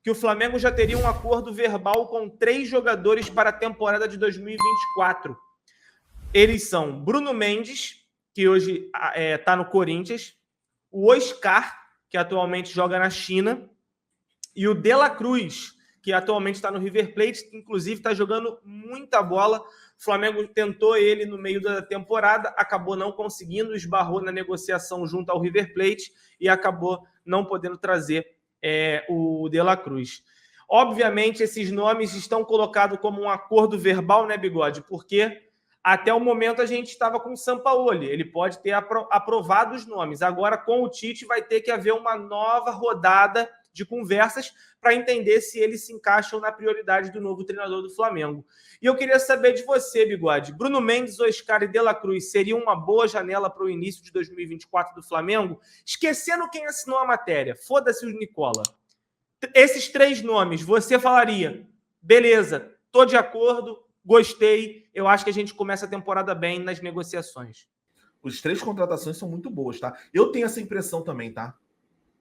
que o Flamengo já teria um acordo verbal com 3 jogadores para a temporada de 2024. Eles são Bruno Mendes, que hoje está no Corinthians, o Oscar, que atualmente joga na China, e o De La Cruz, que atualmente está no River Plate, inclusive está jogando muita bola. O Flamengo tentou ele no meio da temporada, acabou não conseguindo, esbarrou na negociação junto ao River Plate e acabou não podendo trazer o De La Cruz. Obviamente, esses nomes estão colocados como um acordo verbal, né, Bigode? Porque até o momento a gente estava com o Sampaoli. Ele pode ter aprovado os nomes. Agora, com o Tite, vai ter que haver uma nova rodada de conversas para entender se eles se encaixam na prioridade do novo treinador do Flamengo. E eu queria saber de você, Bigode. Bruno Mendes, Oscar e De La Cruz seria uma boa janela para o início de 2024 do Flamengo? Esquecendo quem assinou a matéria. Foda-se o Nicola. Esses 3 nomes, você falaria, beleza, tô de acordo, gostei, eu acho que a gente começa a temporada bem nas negociações. Os 3 contratações são muito boas, tá? Eu tenho essa impressão também, tá?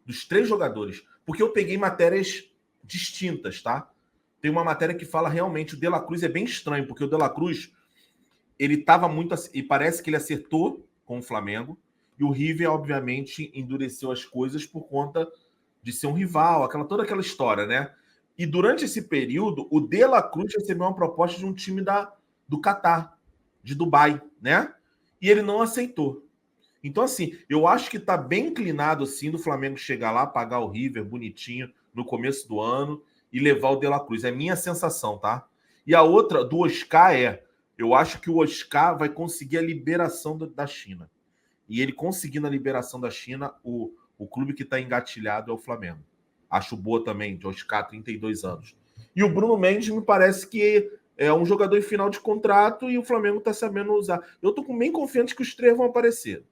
Dos 3 jogadores. Porque eu peguei matérias distintas, tá? Tem uma matéria que fala realmente, o De La Cruz é bem estranho, porque o De La Cruz, ele estava muito... E parece que ele acertou com o Flamengo, e o River, obviamente, endureceu as coisas por conta de ser um rival, toda aquela história, né? E durante esse período, o De La Cruz recebeu uma proposta de um time do Catar, de Dubai, né? E ele não aceitou. Então, assim, eu acho que está bem inclinado, assim, do Flamengo chegar lá, pagar o River bonitinho no começo do ano e levar o De La Cruz. É minha sensação, tá? E a outra, do Oscar, eu acho que o Oscar vai conseguir a liberação da China. E ele conseguindo a liberação da China, o clube que está engatilhado é o Flamengo. Acho boa também, de Oscar, 32 anos. E o Bruno Mendes me parece que é um jogador em final de contrato e o Flamengo tá sabendo usar. Eu tô bem confiante que os 3 vão aparecer.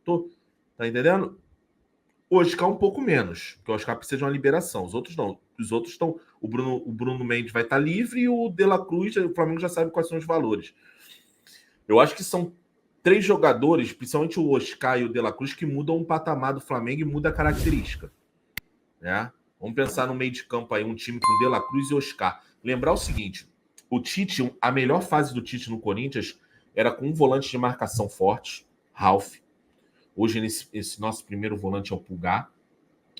Tá entendendo? O Oscar um pouco menos, porque o Oscar precisa de uma liberação. Os outros não. Os outros estão... O Bruno Mendes vai estar livre e o De La Cruz, o Flamengo já sabe quais são os valores. Eu acho que são 3 jogadores, principalmente o Oscar e o De La Cruz, que mudam o patamar do Flamengo e muda a característica. Né? Vamos pensar no meio de campo aí, um time com De La Cruz e Oscar. Lembrar o seguinte, o Tite, a melhor fase do Tite no Corinthians era com um volante de marcação forte, Ralf. Hoje, esse nosso primeiro volante é o Pulgar.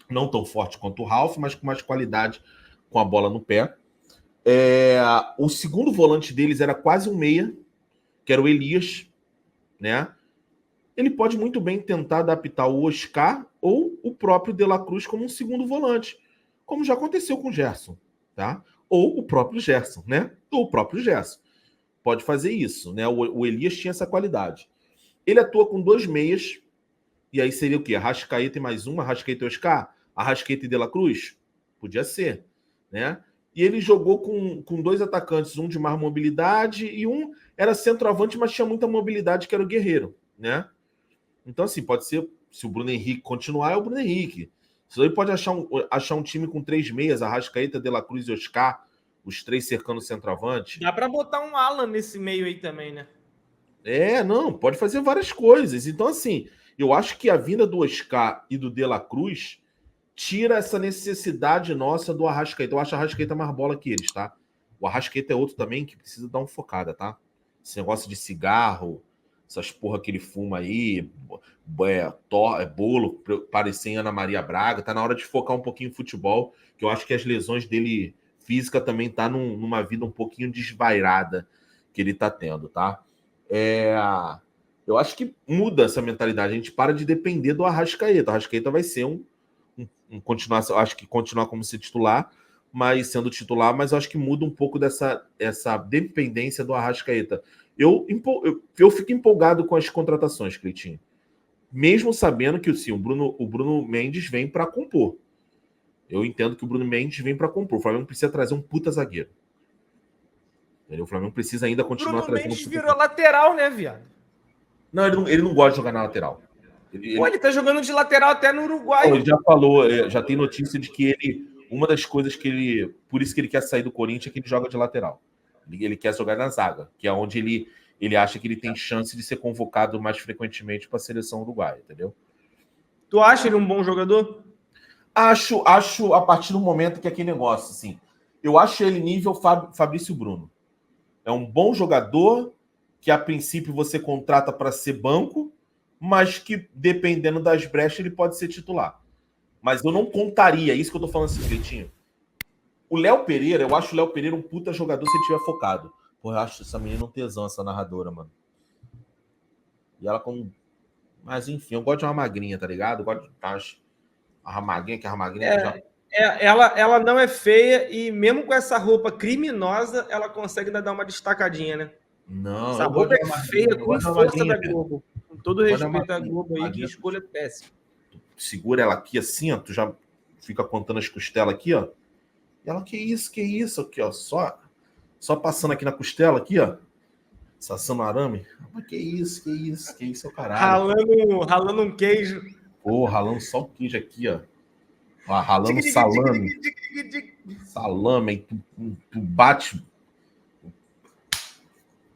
Não tão forte quanto o Ralf, mas com mais qualidade com a bola no pé. O segundo volante deles era quase um meia, que era o Elias, né? Ele pode muito bem tentar adaptar o Oscar ou o próprio De La Cruz como um segundo volante, como já aconteceu com o Gerson, tá? Ou o próprio Gerson, né? Ou o próprio Gerson. Pode fazer isso, né? O Elias tinha essa qualidade. Ele atua com 2 meias, e aí seria o quê? Arrascaeta e mais um, Arrascaeta e Oscar? Arrascaeta e De La Cruz? Podia ser, né? E ele jogou com 2 atacantes, um de mais mobilidade e um era centroavante, mas tinha muita mobilidade, que era o Guerreiro, né? Então, assim, pode ser, se o Bruno Henrique continuar, é o Bruno Henrique. Você aí pode achar um time com 3 meias, Arrascaeta, De La Cruz e Oscar, os 3 cercando o centroavante. Dá para botar um Alan nesse meio aí também, né? Não, pode fazer várias coisas. Então, assim, eu acho que a vinda do Oscar e do De La Cruz tira essa necessidade nossa do Arrascaeta. Eu acho a Arrascaeta mais bola que eles, tá? O Arrascaeta é outro também que precisa dar uma focada, tá? Esse negócio de cigarro, essas porra que ele fuma aí, bolo, parecer em Ana Maria Braga, tá na hora de focar um pouquinho em futebol, que eu acho que as lesões dele física também tá numa vida um pouquinho desvairada que ele tá tendo, tá? Eu acho que muda essa mentalidade, a gente para de depender do Arrascaeta. O Arrascaeta vai ser continuar, acho que continuar como ser titular, mas sendo titular, mas eu acho que muda um pouco essa dependência do Arrascaeta. Eu fico empolgado com as contratações, Cleitinho. Mesmo sabendo que sim, o Bruno Mendes vem para compor. Eu entendo que o Bruno Mendes vem para compor. O Flamengo precisa trazer um puta zagueiro. Entendeu? O Flamengo precisa ainda continuar trazendo. O Bruno Mendes virou lateral, né, viado? Não, ele não gosta de jogar na lateral. Ele tá jogando de lateral até no Uruguai. Ele já falou, já tem notícia de que uma das coisas que ele... Por isso que ele quer sair do Corinthians é que ele joga de lateral. Ele quer jogar na zaga, que é onde ele acha que ele tem chance de ser convocado mais frequentemente para a seleção uruguaia, entendeu? Tu acha ele um bom jogador? Acho a partir do momento que aquele negócio, assim, eu acho ele nível Fabrício Bruno. É um bom jogador que, a princípio, você contrata para ser banco, mas que, dependendo das brechas, ele pode ser titular. Mas eu não contaria, isso que eu tô falando assim, Cleitinho. O Léo Pereira, eu acho o Léo Pereira um puta jogador se ele estiver focado. Pô, eu acho essa menina um tesão, essa narradora, mano. E ela com... Mas, enfim, eu gosto de uma magrinha, tá ligado? Eu gosto de a magrinha, que a magrinha que já... Ela não é feia e mesmo com essa roupa criminosa, ela consegue ainda dar uma destacadinha, né? Não, Essa eu gosto roupa de é uma feia magrinha. Eu com gosto de uma força magrinha, da velho. Globo. Com todo Eu gosto de uma respeito à magrinha. Globo aí, que Magrinha. escolha péssima. Segura ela aqui assim, ó. Tu já fica contando as costelas aqui, ó. E ela, que isso? Aqui, ó. Só passando aqui na costela, aqui, ó. Sassando arame. Mas que isso, é o caralho. Ralando um queijo. Pô, ralando só o queijo aqui, ó. Ralando salame. Salame, aí tu bate. O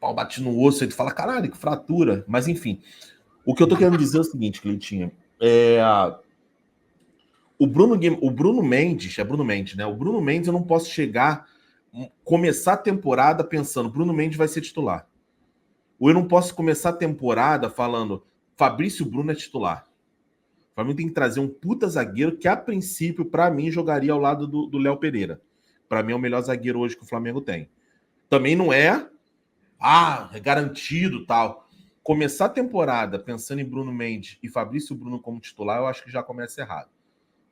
pau bate no osso, aí tu fala, caralho, que fratura. Mas enfim, o que eu tô querendo dizer é o seguinte, Cleitinho. O Bruno Mendes, é Bruno Mendes, né? O Bruno Mendes eu não posso começar a temporada pensando, Bruno Mendes vai ser titular. Ou eu não posso começar a temporada falando, Fabrício Bruno é titular. O Flamengo tem que trazer um puta zagueiro que, a princípio, para mim, jogaria ao lado do Léo Pereira. Para mim, é o melhor zagueiro hoje que o Flamengo tem. Também não é garantido tal. Começar a temporada pensando em Bruno Mendes e Fabrício Bruno como titular, eu acho que já começa errado.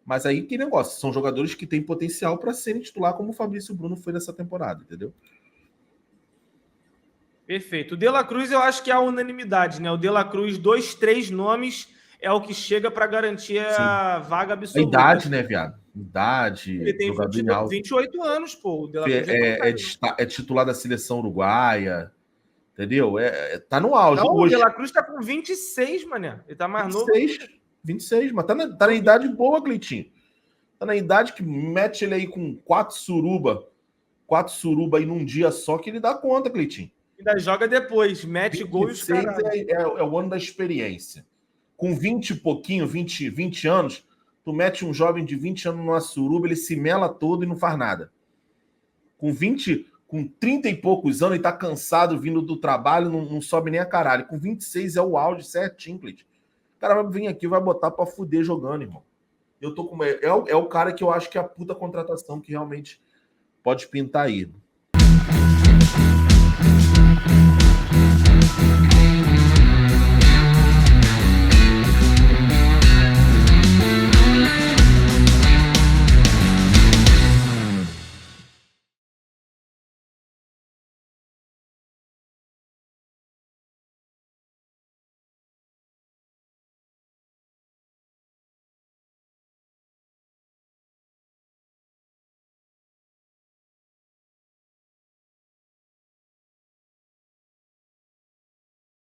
Mas aí que negócio, são jogadores que têm potencial para serem titular como o Fabrício Bruno foi nessa temporada, entendeu? Perfeito. O De La Cruz eu acho que é a unanimidade, né? O De La Cruz, 2, 3 nomes é o que chega para garantir a vaga absoluta. A idade, né, viado? Idade, ele tem 28 anos, pô. O De La Cruz é titular da seleção uruguaia, entendeu? Tá no auge. Não, hoje. O De La Cruz tá com 26, mané. Ele tá mais 26, novo. 26, mas tá na idade boa, Cleitinho. Tá na idade que mete ele aí com 4 suruba aí num dia só que ele dá conta, Cleitinho. Ainda joga depois, mete gol e os caras. É o ano da experiência. Com 20 e pouquinho, 20 anos, tu mete um jovem de 20 anos numa suruba, ele se mela todo e não faz nada. Com 30 e poucos anos, ele tá cansado vindo do trabalho, não sobe nem a caralho. Com 26 é o auge certinho, Cleitinho. O cara vai vir aqui e vai botar pra fuder jogando, irmão. Eu tô com... É o cara que eu acho que é a puta contratação que realmente pode pintar aí.